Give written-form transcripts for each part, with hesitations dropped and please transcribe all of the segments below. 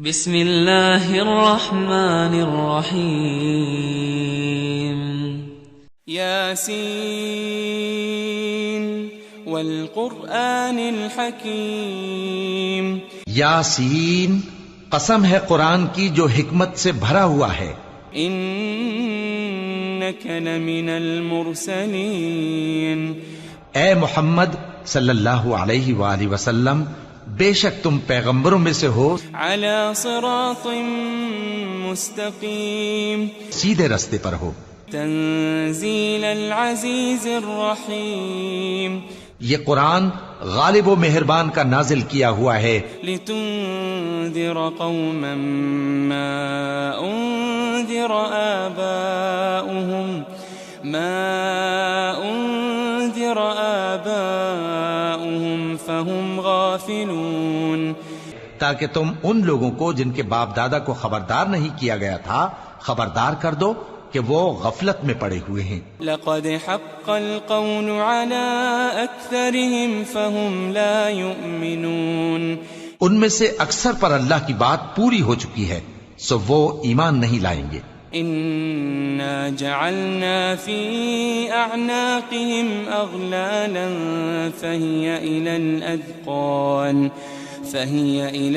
بسم اللہ الرحمن الرحیم یاسین والقرآن الحکیم یاسین، قسم ہے قرآن کی جو حکمت سے بھرا ہوا ہے. انک لمن المرسلین، اے محمد صلی اللہ علیہ وآلہ وسلم، بے شک تم پیغمبروں میں سے ہو، علی صراط مستقیم، سیدھے رستے پر ہو. تنزیل العزیز الرحیم، یہ قرآن غالب و مہربان کا نازل کیا ہوا ہے، لتنذر قوما ما انذر آباؤهم فهم غافلون، تاکہ تم ان لوگوں کو جن کے باپ دادا کو خبردار نہیں کیا گیا تھا خبردار کر دو کہ وہ غفلت میں پڑے ہوئے ہیں. لقد حق القول على اکثرهم فهم لا يؤمنون، ان میں سے اکثر پر اللہ کی بات پوری ہو چکی ہے سو وہ ایمان نہیں لائیں گے. انا جعلنا في اعناقهم اغلالا فهي الى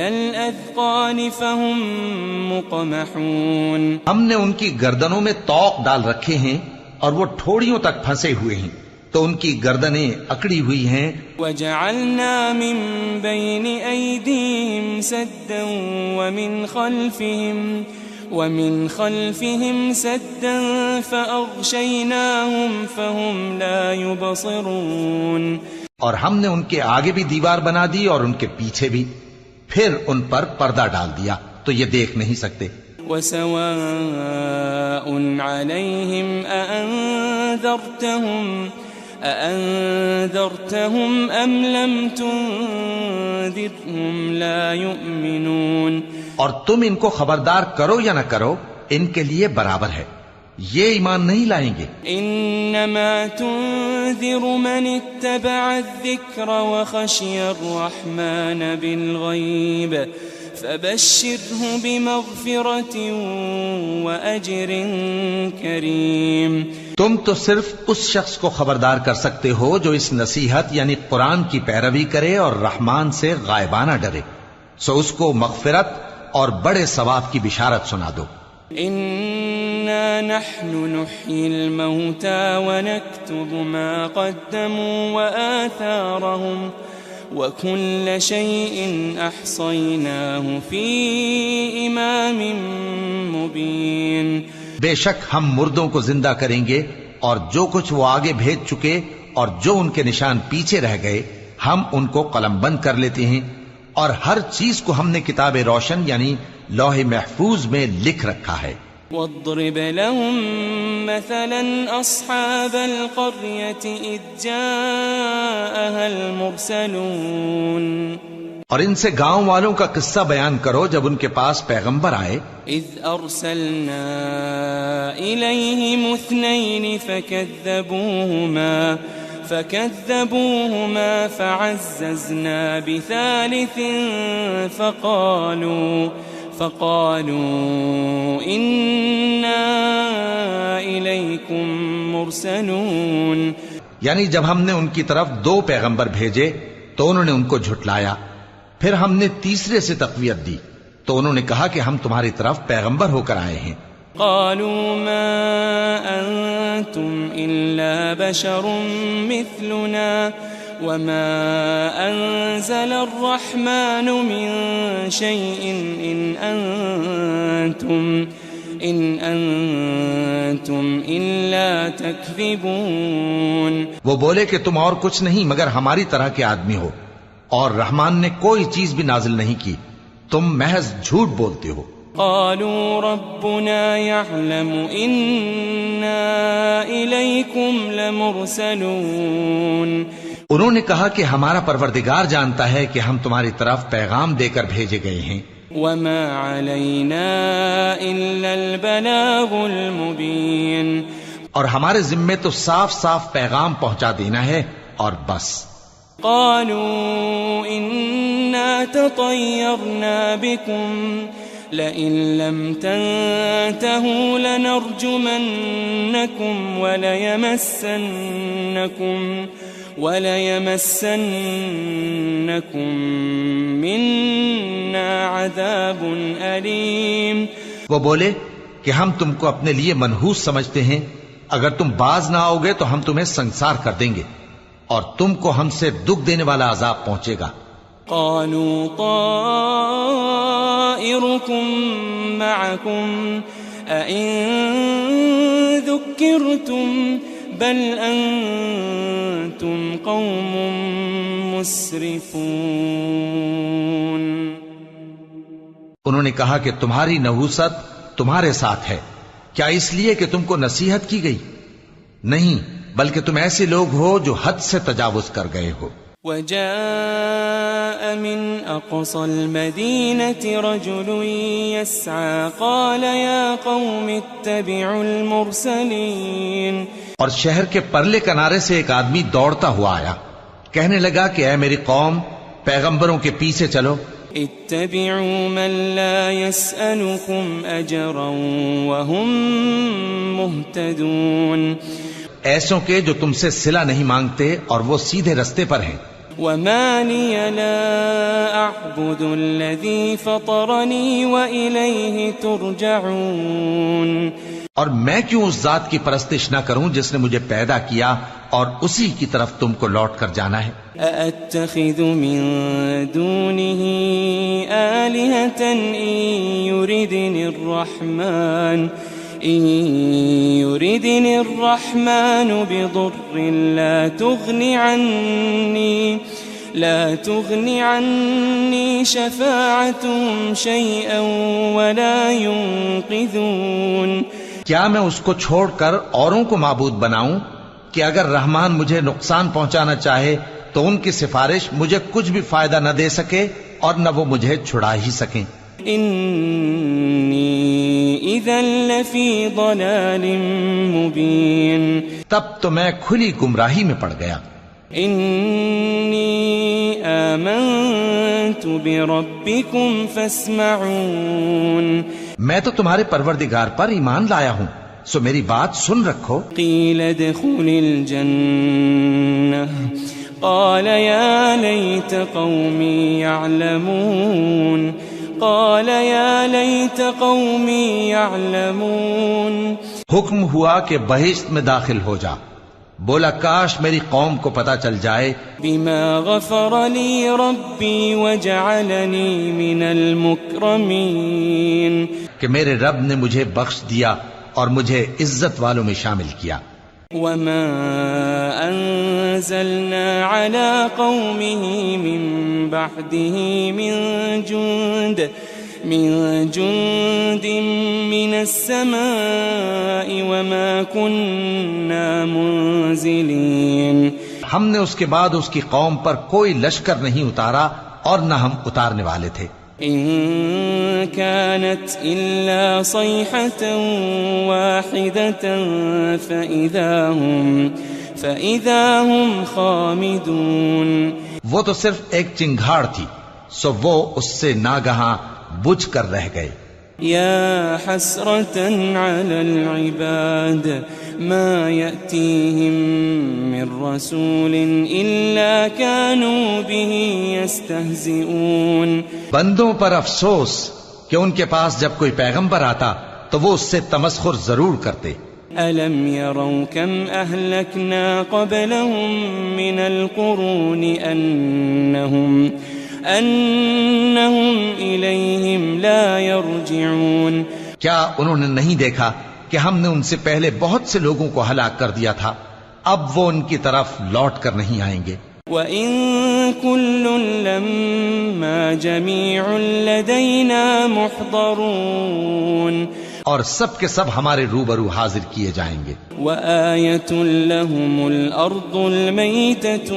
الاذقان فهم مقمحون، ہم نے ان کی گردنوں میں طوق ڈال رکھے ہیں اور وہ ٹھوڑیوں تک پھنسے ہوئے ہیں تو ان کی گردنیں اکڑی ہوئی ہیں. وجعلنا من بين ايديهم سدا ومن خلفهم سدا فأغشيناهم فهم لا يبصرون، اور ہم نے ان کے آگے بھی دیوار بنا دی اور ان کے پیچھے بھی، پھر ان پر پردہ ڈال دیا تو یہ دیکھ نہیں سکتے. وسواء عليهم أأنذرتهم أم لم تنذرهم لا يؤمنون، اور تم ان کو خبردار کرو یا نہ کرو ان کے لیے برابر ہے، یہ ایمان نہیں لائیں گے. انما تنذر من اتبع الذکر وخشی الرحمن بالغیب فبشره بمغفرة وأجر کریم، تم تو صرف اس شخص کو خبردار کر سکتے ہو جو اس نصیحت یعنی قرآن کی پیروی کرے اور رحمان سے غائبانہ ڈرے، سو اس کو مغفرت اور بڑے ثواب کی بشارت سنا دو. انا نحن نحيي الموتى ونكتب ما قدموا وآثارهم وكل شيء احصيناه في امام مبين، بے شک ہم مردوں کو زندہ کریں گے اور جو کچھ وہ آگے بھیج چکے اور جو ان کے نشان پیچھے رہ گئے ہم ان کو قلم بند کر لیتے ہیں، اور ہر چیز کو ہم نے کتاب روشن یعنی لوح محفوظ میں لکھ رکھا ہے. واضرب لهم مثلا اصحاب القرية اذ جاءها المرسلون، اور ان سے گاؤں والوں کا قصہ بیان کرو جب ان کے پاس پیغمبر آئے. اذ ارسلنا اليهم اثنين فكذبوهما فعززنا بثالث فقالوا إنا إليكم مرسلون، یعنی جب ہم نے ان کی طرف 2 پیغمبر بھیجے تو انہوں نے ان کو جھٹلایا، پھر ہم نے تیسرے سے تقویت دی تو انہوں نے کہا کہ ہم تمہاری طرف پیغمبر ہو کر آئے ہیں. قالوا ما أنتم إلا بشر مثلنا وما أنزل الرحمن من شيء إن أنتم إلا تكذبون، وہ بولے کہ تم اور کچھ نہیں مگر ہماری طرح کے آدمی ہو اور رحمان نے کوئی چیز بھی نازل نہیں کی، تم محض جھوٹ بولتے ہو. قالوا ربنا يعلم إنا إليكم لمرسلون، انہوں نے کہا کہ ہمارا پروردگار جانتا ہے کہ ہم تمہاری طرف پیغام دے کر بھیجے گئے ہیں. وما علينا إلا البلاغ المبين، اور ہمارے ذمے تو صاف صاف پیغام پہنچا دینا ہے اور بس. قالوا إنا تطيرنا بكم لئن لم تنتهوا لنرجمنكم وليمسنكم منا عذاب أليم. وہ بولے کہ ہم تم کو اپنے لیے منحوس سمجھتے ہیں، اگر تم باز نہ آؤ گے تو ہم تمہیں سنسار کر دیں گے اور تم کو ہم سے دکھ دینے والا عذاب پہنچے گا. قالوا طائركم معكم أئن ذكرتم بل أنتم قوم مسرفون. انہوں نے کہا کہ تمہاری نحوست تمہارے ساتھ ہے، کیا اس لیے کہ تم کو نصیحت کی گئی؟ نہیں، بلکہ تم ایسے لوگ ہو جو حد سے تجاوز کر گئے ہو. وجاء من أقصى المدينة رجل يسعى قال يا قوم اتبعوا المرسلين. اور شہر کے پرلے کنارے سے ایک آدمی دوڑتا ہوا آیا، کہنے لگا کہ اے میری قوم، پیغمبروں کے پیچھے چلو. اتبعوا من لا يسألكم أجرا وهم مهتدون. ایسوں کے جو تم سے صلہ نہیں مانگتے اور وہ سیدھے رستے پر ہیں. وما لي لا أعبد الذي فطرني وإليه ترجعون. اور میں کیوں اس ذات کی پرستش نہ کروں جس نے مجھے پیدا کیا اور اسی کی طرف تم کو لوٹ کر جانا ہے. أأتخذ من دونه آلهة إن يردني الرحمن بضر لا تغني عني شفاعتهم شيئا ولا ينقذون. کیا میں اس کو چھوڑ کر اوروں کو معبود بناؤں کہ اگر رحمان مجھے نقصان پہنچانا چاہے تو ان کی سفارش مجھے کچھ بھی فائدہ نہ دے سکے اور نہ وہ مجھے چھڑا ہی سکیں. انی اذا لفی ضلال مبین. تب تو میں کھلی گمراہی میں پڑ گیا. انی آمنت بربکم فاسمعون. میں تو تمہارے پروردگار پر ایمان لایا ہوں، سو میری بات سن رکھو. قیل ادخل الجنہ قال یا لیت قومی یعلمون. قال یا لیت قومی یعلمون. حکم ہوا کہ بہشت میں داخل ہو جا. بولا کاش میری قوم کو پتا چل جائے. بما غفر لی ربی وجعلنی من المکرمین. کہ میرے رب نے مجھے بخش دیا اور مجھے عزت والوں میں شامل کیا. وما انزلنا على قومه من بعده من جند من السماء وما كنا منزلين. ہم نے اس کے بعد اس کی قوم پر کوئی لشکر نہیں اتارا اور نہ ہم اتارنے والے تھے. إن كانت إلا صيحة واحدة فإذا هم خامدون. وہ تو صرف ایک چنگھاڑ تھی، سو وہ اس سے ناگہاں بجھ کر رہ گئے. يا حسرة على العباد ما يأتيهم من رسول إلا كانوا به يستهزئون. بندوں پر افسوس کہ ان کے پاس جب کوئی پیغمبر آتا تو وہ اس سے تمسخر ضرور کرتے. ألم يروا كم أهلكنا قبلهم من القرون أنهم إليهم لا يرجعون. کیا انہوں نے نہیں دیکھا کہ ہم نے ان سے پہلے بہت سے لوگوں کو ہلاک کر دیا تھا، اب وہ ان کی طرف لوٹ کر نہیں آئیں گے. وَإِن كُلٌّ لَمَّا جَمِيعٌ لَدَيْنَا مُحْضَرُونَ. اور سب کے سب ہمارے روبرو حاضر کیے جائیں گے. وَآيَةٌ لَهُمُ الْأَرْضُ الْمَيْتَةُ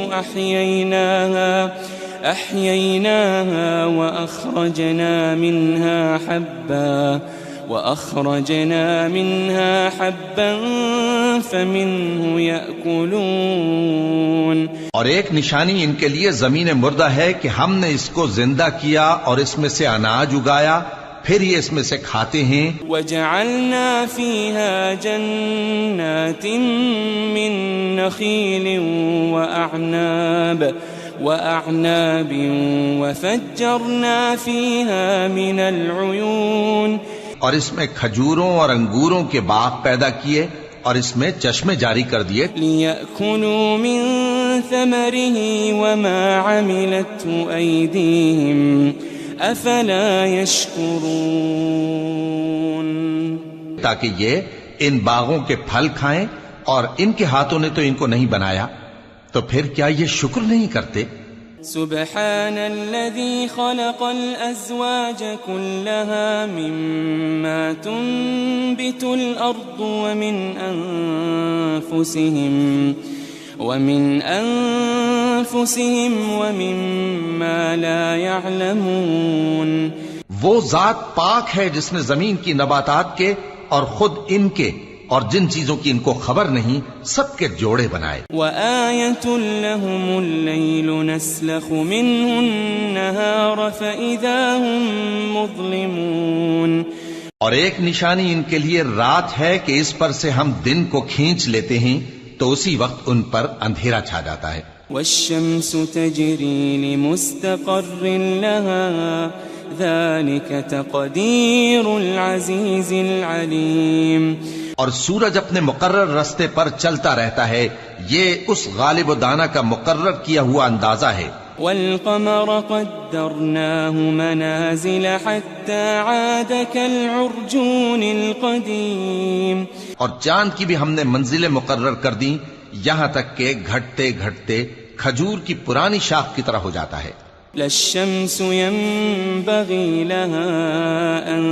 أَحْيَيْنَاهَا وَأَخْرَجْنَا مِنْهَا حَبًّا وأخرجنا منها حبا فمنه يأكلون. اور ایک نشانی ان کے لیے زمین مردہ ہے کہ ہم نے اس کو زندہ کیا اور اس میں سے اناج اگایا، پھر یہ اس میں سے کھاتے ہیں. وجعلنا فيها جنات من نخيل وأعناب وفجرنا فيها من العيون. اور اس میں کھجوروں اور انگوروں کے باغ پیدا کیے اور اس میں چشمے جاری کر دیے. لِيَأْكُلُوا مِن ثَمَرِهِ وَمَا عَمِلَتْهُ أَيْدِيهِمْ أَفَلَا يَشْكُرُونَ. تاکہ یہ ان باغوں کے پھل کھائیں، اور ان کے ہاتھوں نے تو ان کو نہیں بنایا، تو پھر کیا یہ شکر نہیں کرتے؟ سبحان الذي خلق الأزواج كلها مما تنبت الأرض ومن أنفسهم ومما لا يعلمون. وہ ذات پاک ہے جس نے زمین کی نباتات کے اور خود ان کے اور جن چیزوں کی ان کو خبر نہیں سب کے جوڑے بنائے. وَآيَةٌ لَهُمُ اللَّيْلُ نَسْلَخُ مِنْهُ النَّهَارَ فَإِذَا هُمْ مُظْلِمُونَ. اور ایک نشانی ان کے لیے رات ہے کہ اس پر سے ہم دن کو کھینچ لیتے ہیں تو اسی وقت ان پر اندھیرا چھا جاتا ہے. وَالشَّمْسُ تَجْرِي لِمُسْتَقَرٍّ لَهَا ذَلِكَ تَقْدِيرُ الْعَزِيزِ الْعَلِيمِ. اور سورج اپنے مقرر رستے پر چلتا رہتا ہے، یہ اس غالب و دانا کا مقرر کیا ہوا اندازہ ہے. وَالْقَمَرَ قَدَّرْنَاهُ مَنَازِلَ حَتَّى عَادَ كَالْعُرْجُونِ الْقَدِيمِ. اور چاند کی بھی ہم نے منزلیں مقرر کر دیں یہاں تک کہ گھٹتے گھٹتے کھجور کی پرانی شاخ کی طرح ہو جاتا ہے. لَا الشَّمْسُ يَنبَغِي لَهَا أَن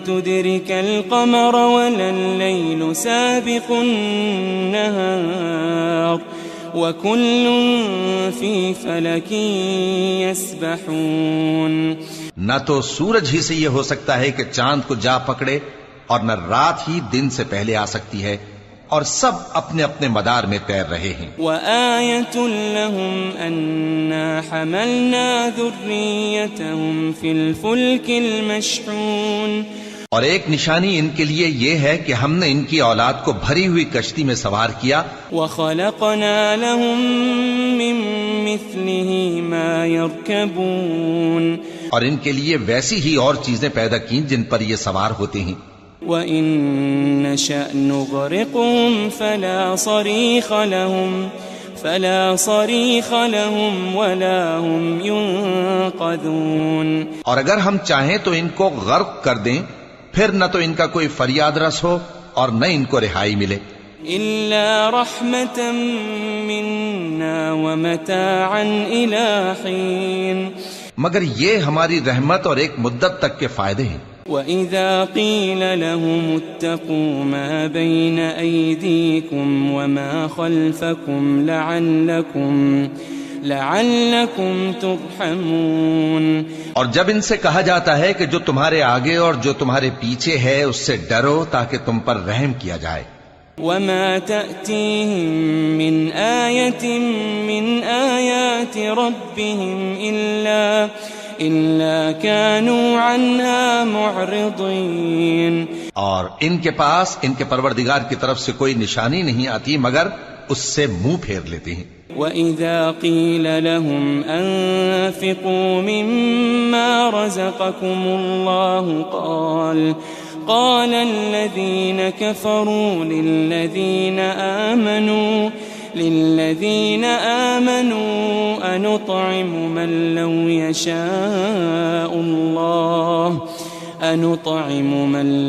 تُدْرِكَ الْقَمَرَ وَلَا اللَّيْلُ سَابِقُ النَّهَارِ وَكُلٌّ فِي فَلَكٍ يَسْبَحُونَ. نہ تو سورج ہی سے یہ ہو سکتا ہے کہ چاند کو جا پکڑے، اور نہ رات ہی دن سے پہلے آ سکتی ہے، اور سب اپنے اپنے مدار میں تیر رہے ہیں. وَآيَةٌ لَهُمْ أَنَّا حَمَلْنَا ذُرِّيَّتَهُمْ فِي الْفُلْكِ الْمَشْحُونِ. اور ایک نشانی ان کے لیے یہ ہے کہ ہم نے ان کی اولاد کو بھری ہوئی کشتی میں سوار کیا. وَخَلَقْنَا لَهُم مِّن مِّثْلِهِ مَا يَرْكَبُونَ. اور ان کے لیے ویسی ہی اور چیزیں پیدا کی جن پر یہ سوار ہوتے ہیں. وَإِن نَّشَأْ نُغْرِقْهُمْ فَلَا صَرِيخَ لَهُمْ وَلَا هُمْ يُنقَذُونَ. اور اگر ہم چاہیں تو ان کو غرق کر دیں، پھر نہ تو ان کا کوئی فریاد رس ہو اور نہ ان کو رہائی ملے. إِلَّا رَحْمَةً مِّنَّا وَمَتَاعًا إِلَىٰ حِينٍ. مگر یہ ہماری رحمت اور ایک مدت تک کے فائدے ہیں. وَإِذَا قِيلَ لَهُمُ اتَّقُوا مَا بَيْنَ أَيْدِيكُمْ وَمَا خَلْفَكُمْ لَعَلَّكُمْ تُرْحَمُونَ. اور جب ان سے کہا جاتا ہے کہ جو تمہارے آگے اور جو تمہارے پیچھے ہے اس سے ڈرو تاکہ تم پر رحم کیا جائے. وَمَا تَأْتِيهِم مِّنْ آيَةٍ مِّنْ آيَاتِ رَبِّهِمْ إِلَّا كَانُوا عَنْهَا مُعْرِضِينَ. اور ان کے پاس ان کے پروردگار کی طرف سے کوئی نشانی نہیں آتی مگر اس سے منہ پھیر لیتے ہیں. وَإِذَا قِيلَ لَهُمْ أَنفِقُوا مِمَّا رَزَقَكُمُ اللَّهُ قال الذين كفروا للذين آمنوا أنطعم من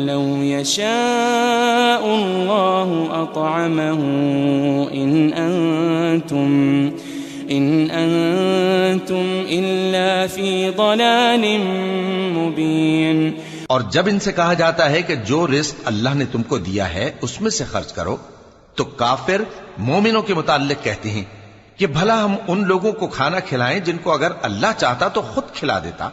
لو يشاء الله أطعمه إن أنتم إلا في ضلال مبين. اور جب ان سے کہا جاتا ہے کہ جو رزق اللہ نے تم کو دیا ہے اس میں سے خرچ کرو، تو کافر مومنوں کے متعلق کہتے ہیں کہ بھلا ہم ان لوگوں کو کھانا کھلائیں جن کو اگر اللہ چاہتا تو خود کھلا دیتا.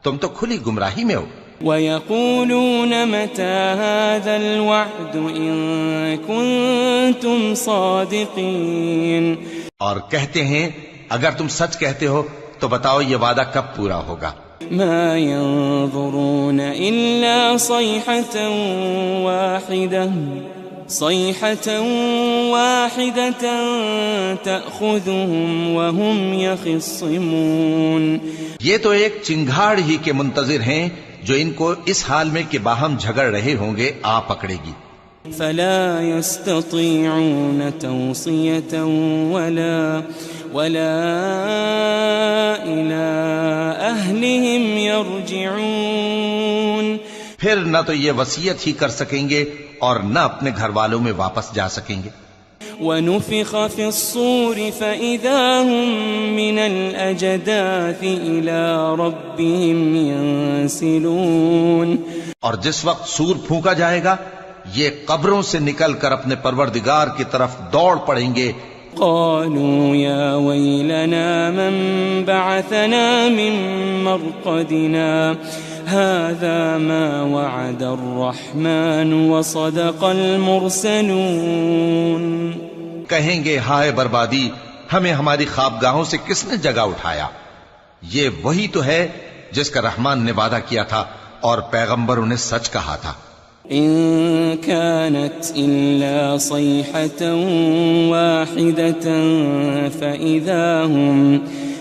تم تو کھلی گمراہی میں ہو. وَيَقُولُونَ مَتَى هَذَا الْوَعْدُ إِن كُنتُمْ صَادِقِينَ. اور کہتے ہیں اگر تم سچ کہتے ہو تو بتاؤ یہ وعدہ کب پورا ہوگا. مَا يَنظُرُونَ إِلَّا صَيْحَةً وَاحِدَةً تَأْخُذُهُمْ وَهُمْ يَخِصِّمُونَ. یہ تو ایک چنگھاڑ ہی کے منتظر ہیں جو ان کو اس حال میں کہ باہم جھگڑ رہے ہوں گے آ پکڑے گی. فَلَا يَسْتَطِيعُونَ تَوْصِيَةً وَلَا إِلَىٰ أَهْلِهِمْ يَرْجِعُونَ. پھر نہ تو یہ وصیت ہی کر سکیں گے اور نہ اپنے گھر والوں میں واپس جا سکیں گے. وَنُفِخَ فِي الصُّورِ فَإِذَا هُم مِّنَ الْأَجْدَاثِ إِلَىٰ رَبِّهِمْ يَنسِلُونَ. اور جس وقت سور پھونکا جائے گا یہ قبروں سے نکل کر اپنے پروردگار کی طرف دوڑ پڑیں گے. قالوا يا ويلنا من بعثنا من مرقدنا هذا ما وعد الرحمن وصدق المرسلون. کہیں گے ہائے بربادی، ہمیں ہماری خوابگاہوں سے کس نے جگہ اٹھایا؟ یہ وہی تو ہے جس کا رحمان نے وعدہ کیا تھا اور پیغمبروں نے سچ کہا تھا. إن كانت إلا صيحة واحدة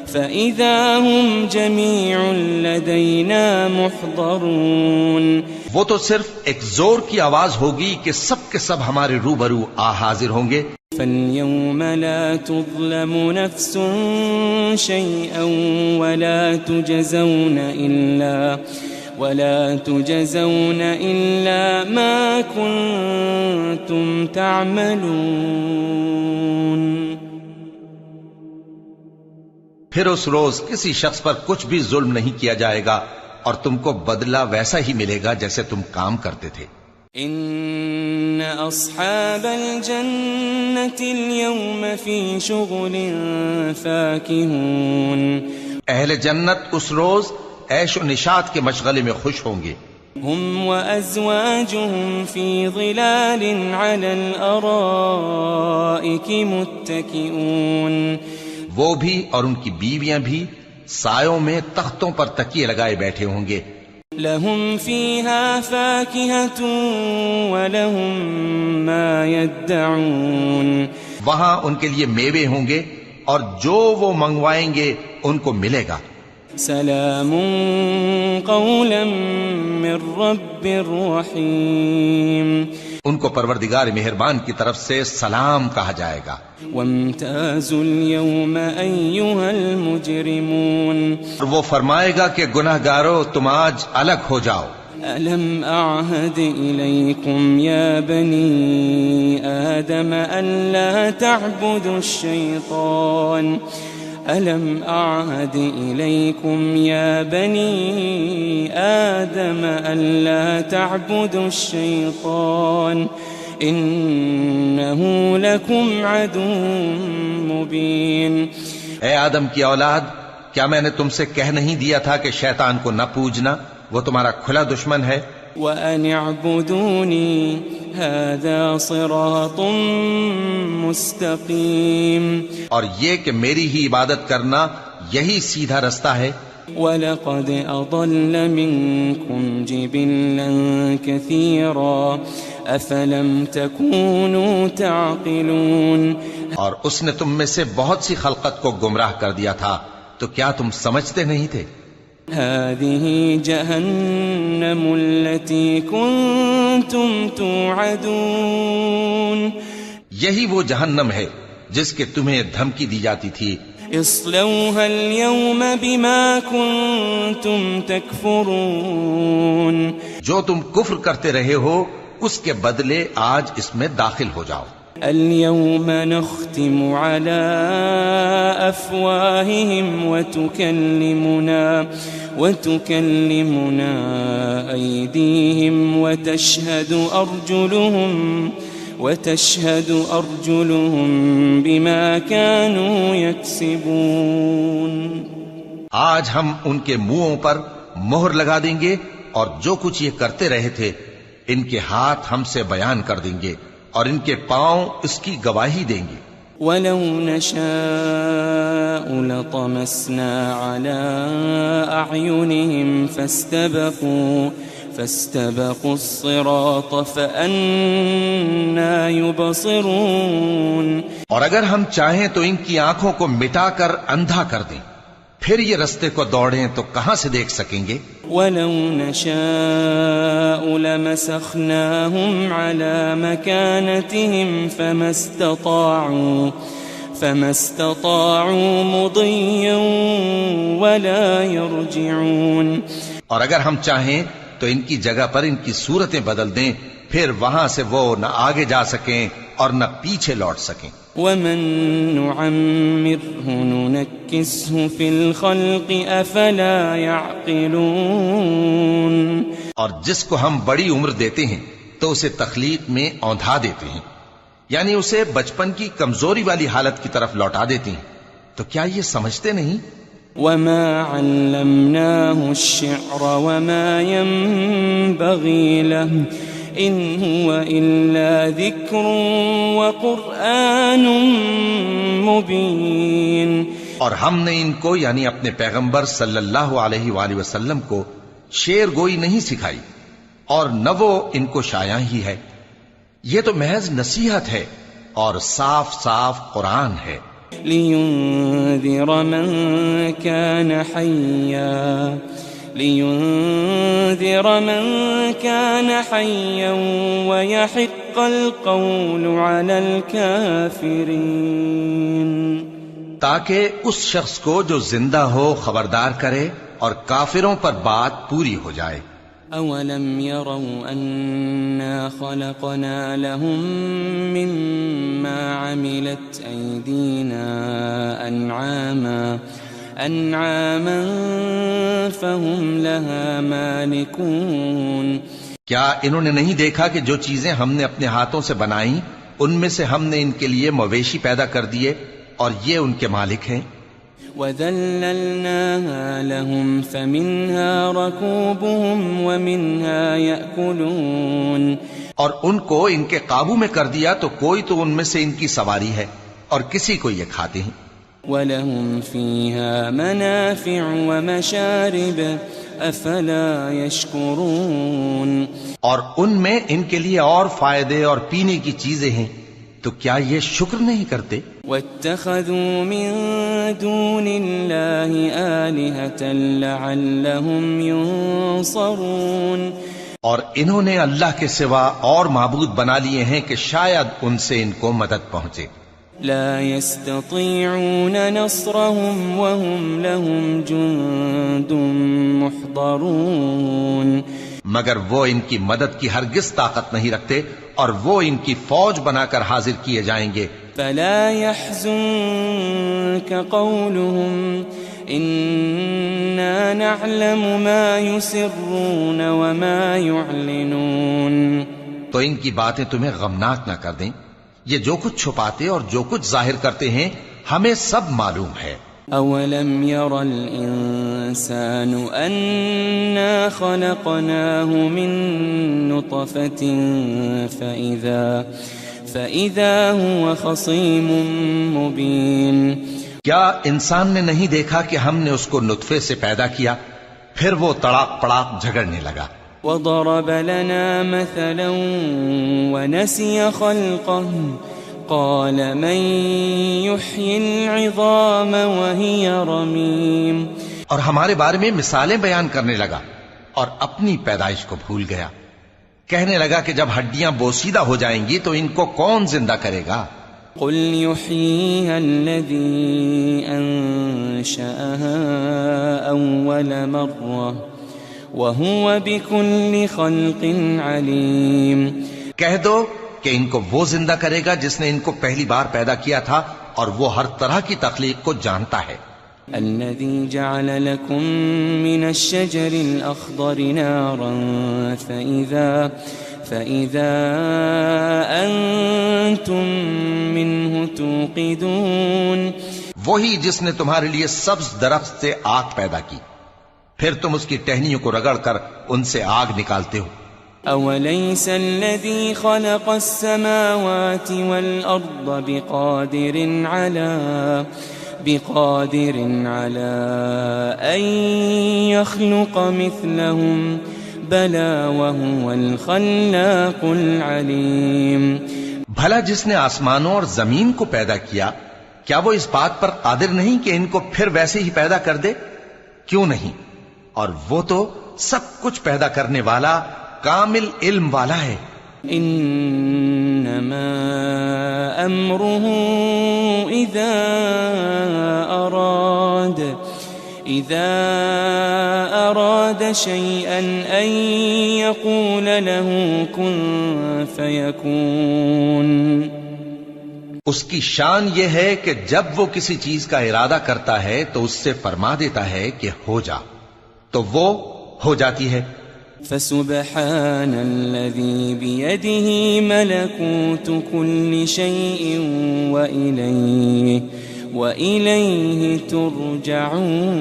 فإذا هم جميع لدينا محضرون. وہ تو صرف ایک زور کی آواز ہوگی کہ سب کے سب ہمارے روبرو حاضر ہوں گے. فاليوم لا تظلم نفس شيئا ولا تجزون إلا ما كنتم تعملون. پھر اس روز کسی شخص پر کچھ بھی ظلم نہیں کیا جائے گا اور تم کو بدلہ ویسا ہی ملے گا جیسے تم کام کرتے تھے. ان اصحاب الجنة اليوم في شغل فاكهون. اہل جنت اس روز عیش و نشاط کے مشغلے میں خوش ہوں گے. هم وازواجهم في ظلال على الارائك متكئون. وہ بھی اور ان کی بیویاں بھی سایوں میں تختوں پر تکیے لگائے بیٹھے ہوں گے. لهم فيها فاكهة ولهم ما يدعون. وہاں ان کے لیے میوے ہوں گے اور جو وہ منگوائیں گے ان کو ملے گا. سلام قولا من رب رحیم. ان کو پروردگار مہربان کی طرف سے سلام کہا جائے گا. وامتازوا اليوم ایھا المجرمون. وہ فرمائے گا کہ گناہگارو تم آج الگ ہو جاؤ. ألم أعهد إليكم يا بني آدم ألا تعبدوا الشيطان ألم أعهد إليكم يا بني آدم ألا تعبدوا الشيطان إنه لكم عدو مبين. اے آدم کی اولاد، کیا میں نے تم سے کہہ نہیں دیا تھا کہ شیطان کو نہ پوجنا، وہ تمہارا کھلا دشمن ہے. وَأَنِ اعْبُدُونِي هَذَا صِرَاطٌ مُسْتَقِيمٌ. اور یہ کہ میری ہی عبادت کرنا یہی سیدھا رستہ ہے. وَلَقَدْ أَضَلَّ مِنْكُمْ جِبِلًّا كَثِيرًا أَفَلَمْ تَكُونُوا تَعْقِلُونَ. اور اس نے تم میں سے بہت سی خلقت کو گمراہ کر دیا تھا، تو کیا تم سمجھتے نہیں تھے؟ هذه جهنم التي كنتم توعدون. یہی وہ جہنم ہے جس کے تمہیں دھمکی دی جاتی تھی. اصلوها اليوم بما كنتم تكفرون. جو تم کفر کرتے رہے ہو اس کے بدلے آج اس میں داخل ہو جاؤ. اليوم نختم على أفواههم وتكلمنا أيديهم وتشهد أرجلهم بما كانوا يكسبون. آج ہم ان کے منہوں پر مہر لگا دیں گے اور جو کچھ یہ کرتے رہے تھے ان کے ہاتھ ہم سے بیان کر دیں گے اور ان کے پاؤں اس کی گواہی دیں گے. وَلَوْ نَشَاءُ لَطَمَسْنَا عَلَىٰ أَعْيُنِهِمْ فَاسْتَبَقُوا الصِّرَاطَ فَأَنَّىٰ يُبْصِرُونَ. اور اگر ہم چاہیں تو ان کی آنکھوں کو مٹا کر اندھا کر دیں، پھر یہ رستے کو دوڑیں تو کہاں سے دیکھ سکیں گے؟ وَلَوْ نَشَاءُ لَمَسَخْنَاهُمْ عَلَىٰ مَكَانَتِهِمْ فَمَا اسْتَطَاعُوا مُضِيًّا وَلَا يَرْجِعُونَ. اور اگر ہم چاہیں تو ان کی جگہ پر ان کی صورتیں بدل دیں، پھر وہاں سے وہ نہ آگے جا سکیں اور نہ پیچھے لوٹ سکیں. وَمَن نُّعَمِّرْهُ نُنَكِّسْهُ فِي الْخَلْقِ أَفَلَا يَعْقِلُونَ. اور جس کو ہم بڑی عمر دیتے ہیں تو اسے تخلیق میں اوندھا دیتے ہیں، یعنی اسے بچپن کی کمزوری والی حالت کی طرف لوٹا دیتے ہیں. تو کیا یہ سمجھتے نہیں؟ وَمَا عَلَّمْنَاهُ الشِّعْرَ وَمَا يَنبَغِي لَهُ إِنْ هُوَ إِلَّا ذِكْرٌ وَقُرْآنٌ مُبِينٌ. اور ہم نے ان کو یعنی اپنے پیغمبر صلی اللہ علیہ وآلہ وسلم کو شعر گوئی نہیں سکھائی اور نہ وہ ان کو شایع ہی ہے، یہ تو محض نصیحت ہے اور صاف صاف قرآن ہے. لِيُنذِرَ مَن كَانَ حَيًّا وَيَحِقَّ الْقَوْلُ عَلَى الْكَافِرِينَ. تاکہ اس شخص کو جو زندہ ہو خبردار کرے اور کافروں پر بات پوری ہو جائے. أَوَلَمْ يَرَوْا أَنَّا خَلَقْنَا لَهُم مِّمَّا عَمِلَتْ أَيْدِينَا أَنْعَامًا فَهُمْ لَهَا مَالِكُونَ. کیا انہوں نے نہیں دیکھا کہ جو چیزیں ہم نے اپنے ہاتھوں سے بنائیں ان میں سے ہم نے ان کے لیے مویشی پیدا کر دیے اور یہ ان کے مالک ہیں. وَذَلَّلْنَاهَا لَهُمْ فَمِنْهَا رَكُوبُهُمْ وَمِنْهَا يَأْكُلُونَ. اور ان کو ان کے قابو میں کر دیا تو کوئی تو ان میں سے ان کی سواری ہے اور کسی کو یہ کھاتے ہیں. وَلَهُمْ فِيهَا مَنَافِعُ وَمَشَارِبُ أَفَلَا يَشْكُرُونَ. اور ان میں ان کے لیے اور فائدے اور پینے کی چیزیں ہیں، تو کیا یہ شکر نہیں کرتے؟ وَاتَّخَذُوا مِن دُونِ اللَّهِ آلِهَةً لَعَلَّهُمْ يُنصَرُونَ. اور انہوں نے اللہ کے سوا اور معبود بنا لیے ہیں کہ شاید ان سے ان کو مدد پہنچے. لا يستطيعون نصرهم وهم لهم جند محضرون. مگر وہ ان کی مدد کی ہرگز طاقت نہیں رکھتے اور وہ ان کی فوج بنا کر حاضر کیے جائیں گے. فلا يحزنك قولهم إنا نعلم ما يسرون وما يعلنون. تو ان کی باتیں تمہیں غمناک نہ کر دیں، یہ جو کچھ چھپاتے اور جو کچھ ظاہر کرتے ہیں ہمیں سب معلوم ہے. أَوَلَمْ يَرَ الْإِنسَانُ أَنَّا خَلَقْنَاهُ مِن نُّطْفَةٍ فَإِذَا هُوَ خَصِيمٌ مُّبِينٌ. کیا انسان نے نہیں دیکھا کہ ہم نے اس کو نطفے سے پیدا کیا پھر وہ تڑاک پڑاک جھگڑنے لگا. وَضَرَبَ لَنَا مَثَلًا وَنَسِيَ خَلْقَهُ قَالَ مَن يُحْيِي الْعِظَامَ وَهِيَ رَمِيمٌ. اور ہمارے بارے میں مثالیں بیان کرنے لگا اور اپنی پیدائش کو بھول گیا. کہنے لگا کہ جب ہڈیاں بوسیدہ ہو جائیں گی تو ان کو کون زندہ کرے گا؟ قُلْ يُحْيِيهَا الَّذِي أَنشَأَهَا أَوَّلَ مَرَّةٍ وَهُوَ بِكُلِّ خَلْقٍ عَلِيمٌ. کہہ دو کہ ان کو وہ زندہ کرے گا جس نے ان کو پہلی بار پیدا کیا تھا اور وہ ہر طرح کی تخلیق کو جانتا ہے. الذي جعل لكم من الشجر الأخضر نارا فإذا أنتم منه توقدون. وہی جس نے تمہارے لیے سبز درخت سے آگ پیدا کی پھر تم اس کی ٹہنیوں کو رگڑ کر ان سے آگ نکالتے ہو. أوليس الذي خلق السماوات والأرض بقادر على أن يخلق مثلهم بلى وهو الخلاق العليم. بھلا جس نے آسمانوں اور زمین کو پیدا کیا کیا وہ اس بات پر قادر نہیں کہ ان کو پھر ویسے ہی پیدا کر دے؟ کیوں نہیں، اور وہ تو سب کچھ پیدا کرنے والا کامل علم والا ہے. انما امره اذا اراد شيئا ان يقول له كن فيكون. اس کی شان یہ ہے کہ جب وہ کسی چیز کا ارادہ کرتا ہے تو اس سے فرما دیتا ہے کہ ہو جا، تو وہ ہو جاتی ہے. فسبحان الذي بيده ملكوت كل شيء وإليه ترجعون.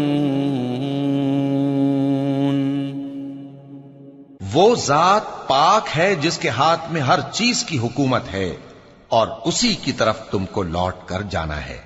وہ ذات پاک ہے جس کے ہاتھ میں ہر چیز کی حکومت ہے اور اسی کی طرف تم کو لوٹ کر جانا ہے.